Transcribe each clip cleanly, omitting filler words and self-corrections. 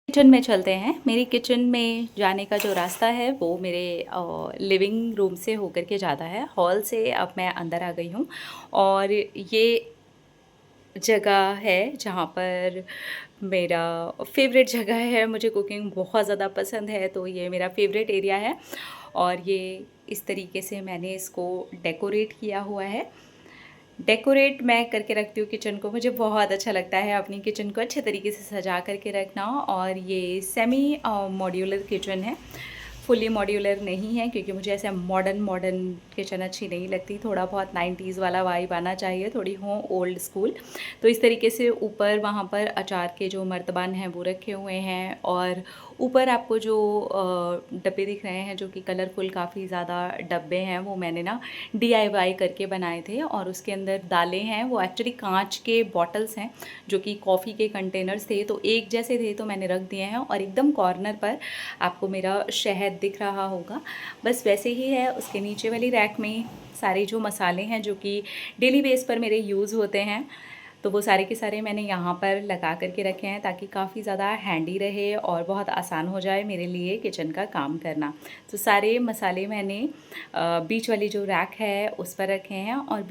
Kitchen में चलते हैं। मेरी किचन में जाने का जो रास्ता है वो मेरे लिविंग रूम से होकर के जाता है। हॉल से अब मैं अंदर आ गई हूँ और ये जगह है जहाँ पर मेरा फेवरेट जगह है। मुझे कुकिंग बहुत ज़्यादा पसंद है, तो ये मेरा फेवरेट एरिया है और ये इस तरीके से मैंने इसको डेकोरेट किया हुआ है। डेकोरेट मैं करके रखती हूँ किचन को। मुझे बहुत अच्छा लगता है अपनी किचन को अच्छे तरीके से सजा करके रखना। और ये सेमी मॉड्यूलर किचन है, फुली मॉड्यूलर नहीं है, क्योंकि मुझे ऐसे मॉडर्न मॉडर्न किचन अच्छी नहीं लगती। थोड़ा बहुत 90s वाला वाइब आना चाहिए, थोड़ी हो ओल्ड स्कूल। तो इस तरीके से ऊपर वहाँ पर अचार के जो मर्तबान हैं वो रखे हुए हैं और ऊपर आपको जो डब्बे दिख रहे हैं जो कि कलरफुल काफ़ी ज़्यादा डब्बे हैं, वो मैंने ना DIY करके बनाए थे। और उसके अंदर दालें हैं, वो एक्चुअली कांच के बॉटल्स हैं जो कि कॉफ़ी के कंटेनर्स थे, तो एक जैसे थे तो मैंने रख दिए हैं। और एकदम कॉर्नर पर आपको मेरा शहद दिख रहा होगा, बस वैसे ही है। उसके नीचे वाली रैक में सारे जो मसाले हैं जो कि डेली बेस पर मेरे यूज़ होते हैं, तो वो सारे के सारे मैंने यहाँ पर लगा करके रखे हैं ताकि काफ़ी ज़्यादा हैंडी रहे और बहुत आसान हो जाए मेरे लिए किचन का काम करना। तो सारे मसाले मैंने बीच वाली जो रैक है उस पर रखे हैं और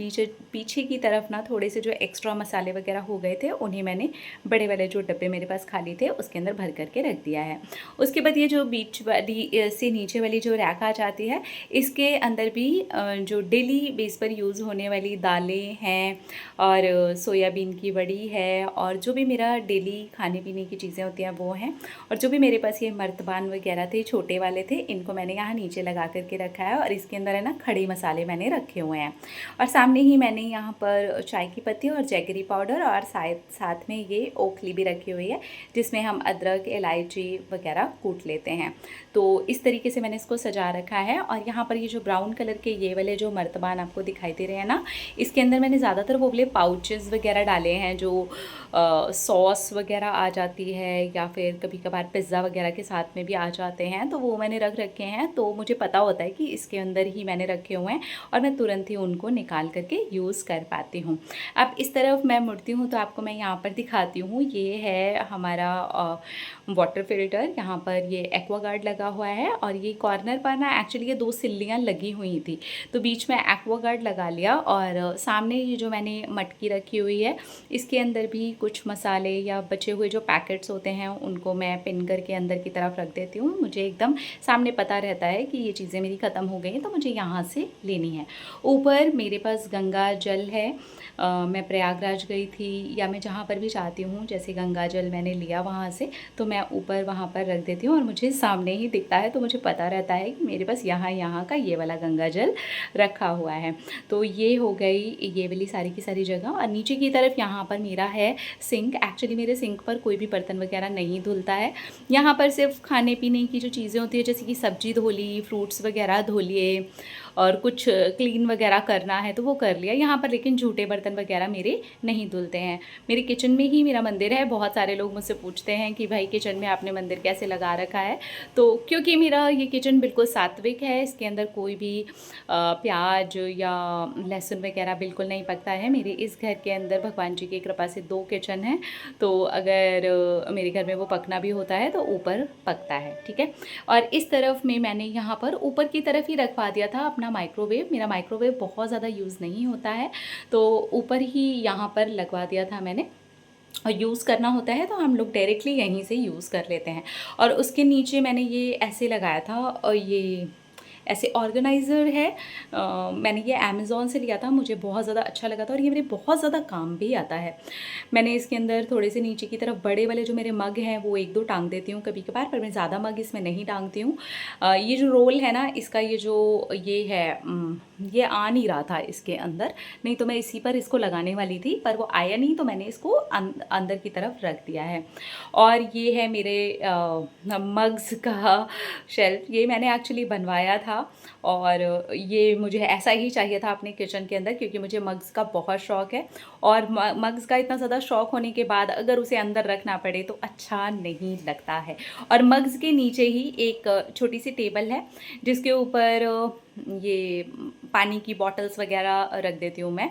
पीछे की तरफ ना थोड़े से जो एक्स्ट्रा मसाले वगैरह हो गए थे उन्हें मैंने बड़े वाले जो डब्बे मेरे पास खाली थे उसके अंदर भर करके रख दिया है। उसके बाद ये जो बीच वाली से नीचे वाली जो रैक आ जाती है, इसके अंदर भी जो डेली बेस पर यूज़ होने वाली दालें हैं और सोयाबीन की बड़ी है और जो भी मेरा डेली खाने पीने की चीज़ें होती हैं वो हैं। और जो भी मेरे पास ये मर्तबान वगैरह थे छोटे वाले थे, इनको मैंने यहाँ नीचे लगा करके रखा है। और इसके अंदर है ना खड़े मसाले मैंने रखे हुए हैं। और सामने ही मैंने यहाँ पर चाय की पत्ती और जैगरी पाउडर और साथ में ये ओखली भी रखी हुई है जिसमें हम अदरक इलायची वगैरह कूट लेते हैं। तो इस तरीके से मैंने इसको सजा रखा है। और यहाँ पर ये जो ब्राउन कलर के ये वाले जो मर्तबान आपको दिखाई दे रहे हैं ना, इसके अंदर मैंने ज़्यादातर वो वाले पाउचेस वगैरह डाले हैं जो सॉस वगैरह आ जाती है या फिर कभी कभार पिज़्ज़ा वगैरह के साथ में भी आ जाते हैं, तो वो मैंने रख रखे हैं। तो मुझे पता होता है कि इसके अंदर ही मैंने रखे हुए हैं और मैं तुरंत ही उनको निकाल करके यूज़ कर पाती हूँ। अब इस तरफ मैं मुड़ती हूँ तो आपको मैं यहाँ पर दिखाती हूँ। ये है हमारा वाटर फिल्टर। यहाँ पर ये एक्वागार्ड लगा हुआ है और ये कॉर्नर पर ना एक्चुअली ये 2 सिल्लियाँ लगी हुई थी, तो बीच में एक्वागार्ड लगा लिया। और सामने ये जो मैंने मटकी रखी हुई है, इसके अंदर भी कुछ मसाले या बचे हुए जो पैकेट्स होते हैं उनको मैं पिन करके अंदर की तरफ रख देती हूँ। मुझे एकदम सामने पता रहता है कि ये चीज़ें मेरी ख़त्म हो गई हैं तो मुझे यहाँ से लेनी है। ऊपर मेरे पास गंगा जल है। मैं प्रयागराज गई थी या मैं जहाँ पर भी चाहती हूँ, जैसे गंगा जल मैंने लिया वहाँ से, तो मैं ऊपर वहाँ पर रख देती हूँ और मुझे सामने ही दिखता है, तो मुझे पता रहता है कि मेरे पास यहाँ का ये वाला गंगा जल रखा हुआ है। तो ये हो गई ये वाली सारी की सारी जगह। और नीचे की तरफ यहाँ पर मेरा है सिंक। एक्चुअली मेरे सिंक पर कोई भी बर्तन वगैरह नहीं धुलता है। यहाँ पर सिर्फ खाने पीने की जो चीज़ें होती है, जैसे कि सब्जी धो ली, फ्रूट्स वगैरह धो लिए और कुछ क्लीन वगैरह करना है तो वो कर लिया यहाँ पर, लेकिन झूठे बर्तन वगैरह मेरे नहीं धुलते हैं। मेरे किचन में ही मेरा मंदिर है। बहुत सारे लोग मुझसे पूछते हैं कि भाई किचन में आपने मंदिर कैसे लगा रखा है, तो क्योंकि मेरा ये किचन बिल्कुल सात्विक है, इसके अंदर कोई भी प्याज या लहसुन वगैरह बिल्कुल नहीं पकता है। मेरे इस घर के अंदर भगवान जी की कृपा से 2 किचन हैं, तो अगर मेरे घर में वो पकना भी होता है तो ऊपर पकता है, ठीक है। और इस तरफ में मैंने यहाँ पर ऊपर की तरफ ही रखवा दिया था अपना माइक्रोवेव। मेरा माइक्रोवेव बहुत ज़्यादा यूज़ नहीं होता है, तो ऊपर ही यहाँ पर लगवा दिया था मैंने। और यूज़ करना होता है तो हम लोग डायरेक्टली यहीं से यूज़ कर लेते हैं। और उसके नीचे मैंने ये ऐसे लगाया था, और ये ऐसे ऑर्गेनाइज़र है। मैंने ये अमेज़ॉन से लिया था, मुझे बहुत ज़्यादा अच्छा लगा था और ये मेरे बहुत ज़्यादा काम भी आता है। मैंने इसके अंदर थोड़े से नीचे की तरफ बड़े वाले जो मेरे मग हैं वो 1-2 टांग देती हूँ कभी कभार, पर मैं ज़्यादा मग इसमें नहीं टांगती हूँ। ये जो रोल है ना इसका, ये जो ये है ये आ नहीं रहा था इसके अंदर, नहीं तो मैं इसी पर इसको लगाने वाली थी, पर वो आया नहीं तो मैंने इसको अंदर की तरफ रख दिया है। और ये है मेरे मग्स का शेल्फ। ये मैंने एक्चुअली बनवाया था और ये मुझे ऐसा ही चाहिए था अपने किचन के अंदर, क्योंकि मुझे मग्स का बहुत शौक़ है। और मग्स का इतना ज़्यादा शौक़ होने के बाद अगर उसे अंदर रखना पड़े तो अच्छा नहीं लगता है। और मग्स के नीचे ही एक छोटी सी टेबल है जिसके ऊपर ये पानी की बॉटल्स वगैरह रख देती हूँ मैं।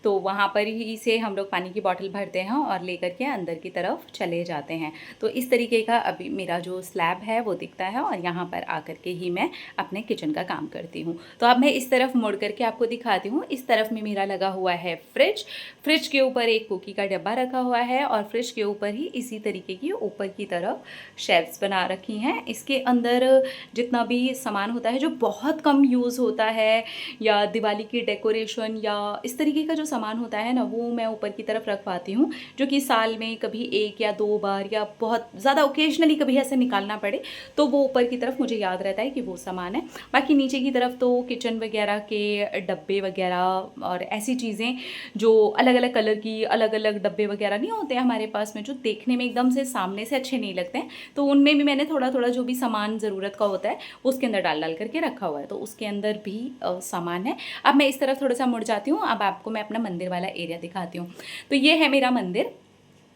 तो वहाँ पर ही से हम लोग पानी की बॉटल भरते हैं और लेकर के अंदर की तरफ चले जाते हैं। तो इस तरीके का अभी मेरा जो स्लैब है वो दिखता है और यहाँ पर आकर के ही मैं अपने किचन का काम करती हूँ। तो अब मैं इस तरफ मुड़ करके आपको दिखाती हूँ। इस तरफ में मेरा लगा हुआ है फ्रिज। फ्रिज के ऊपर एक कुकी का डब्बा रखा हुआ है और फ्रिज के ऊपर ही इसी तरीके की ऊपर की तरफ शेल्फ्स बना रखी हैं। इसके अंदर जितना भी सामान होता है जो बहुत कम यूज़ होता है या दिवाली की डेकोरेशन या इस तरीके का जो सामान होता है ना, वो मैं ऊपर की तरफ रखवाती हूँ, जो कि साल में कभी 1 या 2 बार या बहुत ज़्यादा ओकेजनली कभी ऐसे निकालना पड़े तो वो ऊपर की तरफ मुझे याद रहता है कि वो सामान है। बाकी नीचे की तरफ तो किचन वगैरह के डब्बे वगैरह और ऐसी चीज़ें जो अलग अलग कलर की अलग अलग डब्बे वगैरह नहीं होते हैं हमारे पास में, जो देखने में एकदम से सामने से अच्छे नहीं लगते हैं, तो उनमें भी मैंने थोड़ा थोड़ा जो भी सामान ज़रूरत का होता है उसके अंदर डाल डाल करके रखा हुआ है। तो उसके अंदर भी सामान है। अब मैं इस तरफ थोड़ा सा मुड़ जाती हूँ। अब आपको मैं अपना मंदिर वाला एरिया दिखाती हूँ। तो ये है मेरा मंदिर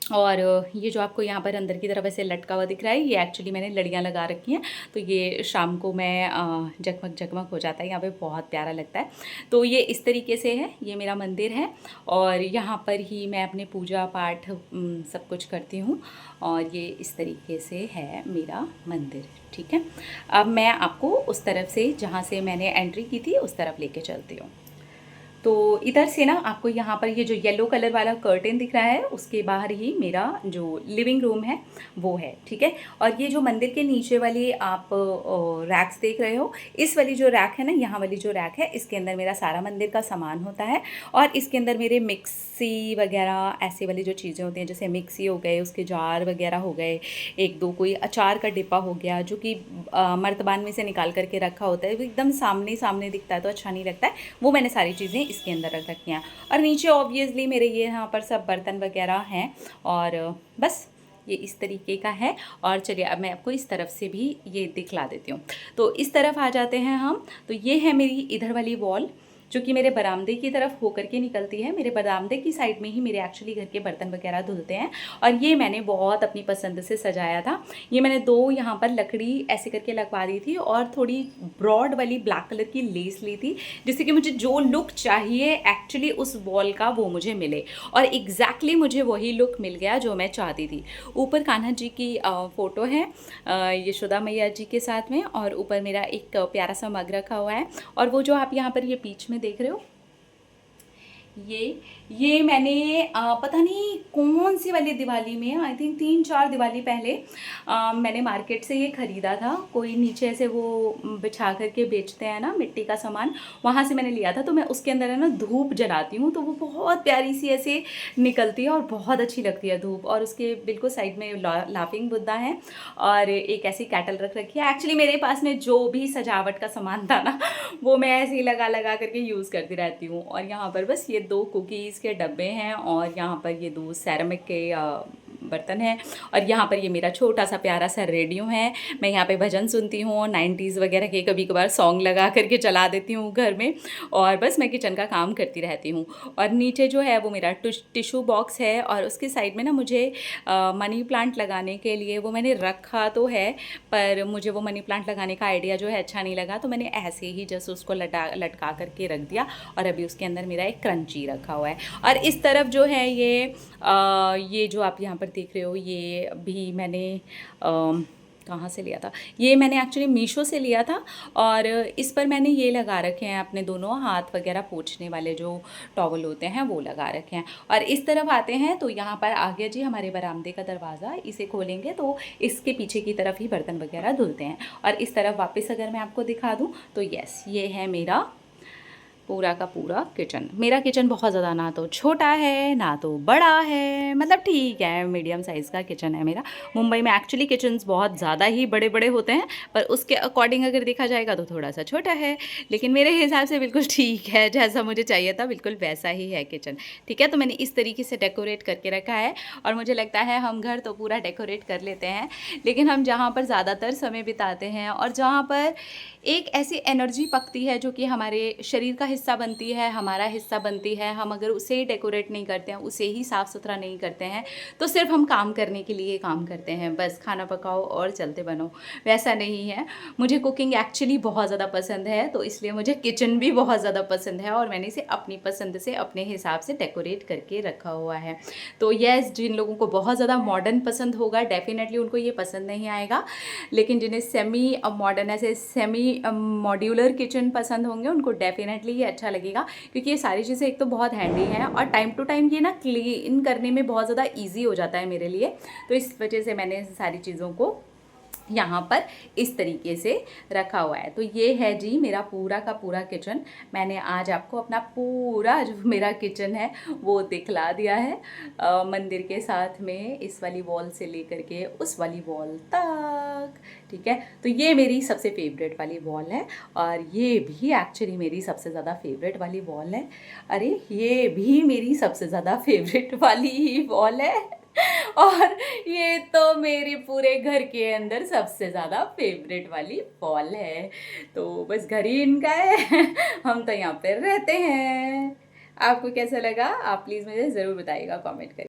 और ये जो आपको यहाँ पर अंदर की तरफ ऐसे लटका हुआ दिख रहा है, ये एक्चुअली मैंने लड़ियाँ लगा रखी हैं। तो ये शाम को मैं जगमग जगमग हो जाता है यहाँ पे, बहुत प्यारा लगता है। तो ये इस तरीके से है, ये मेरा मंदिर है और यहाँ पर ही मैं अपने पूजा पाठ सब कुछ करती हूँ और ये इस तरीके से है मेरा मंदिर। ठीक है, अब मैं आपको उस तरफ से जहाँ से मैंने एंट्री की थी उस तरफ लेके चलती हूँ। तो इधर से ना आपको यहाँ पर ये जो येलो कलर वाला कर्टेन दिख रहा है उसके बाहर ही मेरा जो लिविंग रूम है वो है। ठीक है, और ये जो मंदिर के नीचे वाली आप रैक्स देख रहे हो, इस वाली जो रैक है ना, यहाँ वाली जो रैक है, इसके अंदर मेरा सारा मंदिर का सामान होता है और इसके अंदर मेरे मिक्सी वगैरह ऐसे वाली जो चीज़ें होती हैं, जैसे मिक्सी हो गए, उसके जार वगैरह हो गए, एक दो कोई अचार का डिब्बा हो गया जो कि मर्तबान में से निकाल करके रखा होता है, वो एकदम सामने सामने दिखता है तो अच्छा नहीं लगता है, वो मैंने सारी चीज़ें इसके अंदर रख रखी हैं। और नीचे ऑब्वियसली मेरे ये यहाँ पर सब बर्तन वगैरह हैं और बस ये इस तरीके का है। और चलिए अब मैं आपको इस तरफ से भी ये दिखला देती हूँ। तो इस तरफ आ जाते हैं हम। तो ये है मेरी इधर वाली वॉल जो कि मेरे बरामदे की तरफ होकर के निकलती है। मेरे बरामदे की साइड में ही मेरे एक्चुअली घर के बर्तन वगैरह धुलते हैं और ये मैंने बहुत अपनी पसंद से सजाया था। ये मैंने 2 यहाँ पर लकड़ी ऐसे करके लगवा दी थी और थोड़ी ब्रॉड वाली ब्लैक कलर की लेस ली थी, जिससे कि मुझे जो लुक चाहिए एक्चुअली उस वॉल का वो मुझे मिले और एग्जैक्टली मुझे वही लुक मिल गया जो मैं चाहती थी। ऊपर कान्हा जी की फ़ोटो है यशोदा मैया जी के साथ में और ऊपर मेरा एक प्यारा सा मग रखा हुआ है। और वो जो आप यहाँ पर ये बीच में देख रहे हो, ये मैंने पता नहीं कौन सी वाली दिवाली में, आई थिंक 3-4 दिवाली पहले मैंने मार्केट से ये ख़रीदा था। कोई नीचे ऐसे वो बिछा करके बेचते हैं ना मिट्टी का सामान, वहाँ से मैंने लिया था। तो मैं उसके अंदर है ना धूप जलाती हूँ तो वो बहुत प्यारी सी ऐसे निकलती है और बहुत अच्छी लगती है धूप। और उसके बिल्कुल साइड में लाफिंग बुद्धा है और एक ऐसी कैटल रख रखी है। एक्चुअली मेरे पास में जो भी सजावट का सामान था ना वो मैं ऐसे ही लगा लगा करके यूज़ करती रहती हूँ। और यहाँ पर बस ये 2 कुकीज़ के डब्बे हैं और यहाँ पर ये 2 सेरेमिक के बर्तन हैं और यहाँ पर ये मेरा छोटा सा प्यारा सा रेडियो है। मैं यहाँ पे भजन सुनती हूँ, 90s वगैरह के कभी कभार सॉन्ग लगा करके चला देती हूँ घर में और बस मैं किचन का काम करती रहती हूँ। और नीचे जो है वो मेरा टिश्यू बॉक्स है और उसके साइड में ना मुझे मनी प्लांट लगाने के लिए वो मैंने रखा तो है, पर मुझे वो मनी प्लांट लगाने का आइडिया जो है अच्छा नहीं लगा, तो मैंने ऐसे ही जस्ट उसको लटका करके रख दिया और अभी उसके अंदर मेरा एक क्रंची रखा हुआ है। और इस तरफ जो है ये जो आप यहाँ पर देख रहे हो, ये भी मैंने कहाँ से लिया था, ये मैंने एक्चुअली मीशो से लिया था और इस पर मैंने ये लगा रखे हैं अपने दोनों हाथ वगैरह पोंछने वाले जो टॉवल होते हैं वो लगा रखे हैं। और इस तरफ आते हैं तो यहाँ पर आ गया जी हमारे बरामदे का दरवाज़ा। इसे खोलेंगे तो इसके पीछे की तरफ ही बर्तन वगैरह धुलते हैं। और इस तरफ वापस अगर मैं आपको दिखा दूँ तो यस, ये है मेरा पूरा का पूरा किचन। मेरा किचन बहुत ज़्यादा ना तो छोटा है ना तो बड़ा है, मतलब ठीक है, मीडियम साइज़ का किचन है मेरा। मुंबई में एक्चुअली किचन्स बहुत ज़्यादा ही बड़े बड़े होते हैं, पर उसके अकॉर्डिंग अगर देखा जाएगा तो थोड़ा सा छोटा है, लेकिन मेरे हिसाब से बिल्कुल ठीक है, जैसा मुझे चाहिए था बिल्कुल वैसा ही है किचन। ठीक है, तो मैंने इस तरीके से डेकोरेट करके रखा है और मुझे लगता है हम घर तो पूरा डेकोरेट कर लेते हैं, लेकिन हम जहाँ पर ज़्यादातर समय बिताते हैं और जहाँ पर एक ऐसी एनर्जी पकती है जो कि हमारे शरीर का हिस्सा बनती है, हमारा हिस्सा बनती है, हम अगर उसे ही डेकोरेट नहीं करते हैं, उसे ही साफ़ सुथरा नहीं करते हैं, तो सिर्फ हम काम करने के लिए काम करते हैं, बस खाना पकाओ और चलते बनो, वैसा नहीं है। मुझे कुकिंग एक्चुअली बहुत ज़्यादा पसंद है, तो इसलिए मुझे किचन भी बहुत ज़्यादा पसंद है और मैंने इसे अपनी पसंद से अपने हिसाब से डेकोरेट करके रखा हुआ है। तो यस, जिन लोगों को बहुत ज़्यादा मॉडर्न पसंद होगा डेफिनेटली उनको ये पसंद नहीं आएगा, लेकिन जिन्हें सेमी मॉडर्न ऐसे सेमी मॉड्यूलर किचन पसंद होंगे उनको डेफिनेटली ये अच्छा लगेगा, क्योंकि ये सारी चीज़ें एक तो बहुत हैंडी हैं और टाइम टू टाइम ये ना क्लीन करने में बहुत ज़्यादा ईजी हो जाता है मेरे लिए। तो इस वजह से मैंने सारी चीज़ों को यहाँ पर इस तरीके से रखा हुआ है। तो ये है जी मेरा पूरा का पूरा किचन। मैंने आज आपको अपना पूरा जो मेरा किचन है वो दिखला दिया है, मंदिर के साथ में इस वाली वॉल से लेकर के उस वाली वॉल तक, ठीक है। तो ये मेरी सबसे फेवरेट वाली वॉल है और ये भी एक्चुअली मेरी सबसे ज़्यादा फेवरेट वाली वॉल है। अरे ये भी मेरी सबसे ज़्यादा फेवरेट वाली ही वॉल है और ये तो मेरे पूरे घर के अंदर सबसे ज़्यादा फेवरेट वाली वॉल है। तो बस घर ही इनका है हम तो यहाँ पे रहते हैं। आपको कैसा लगा आप प्लीज़ मुझे ज़रूर बताइएगा कमेंट करके।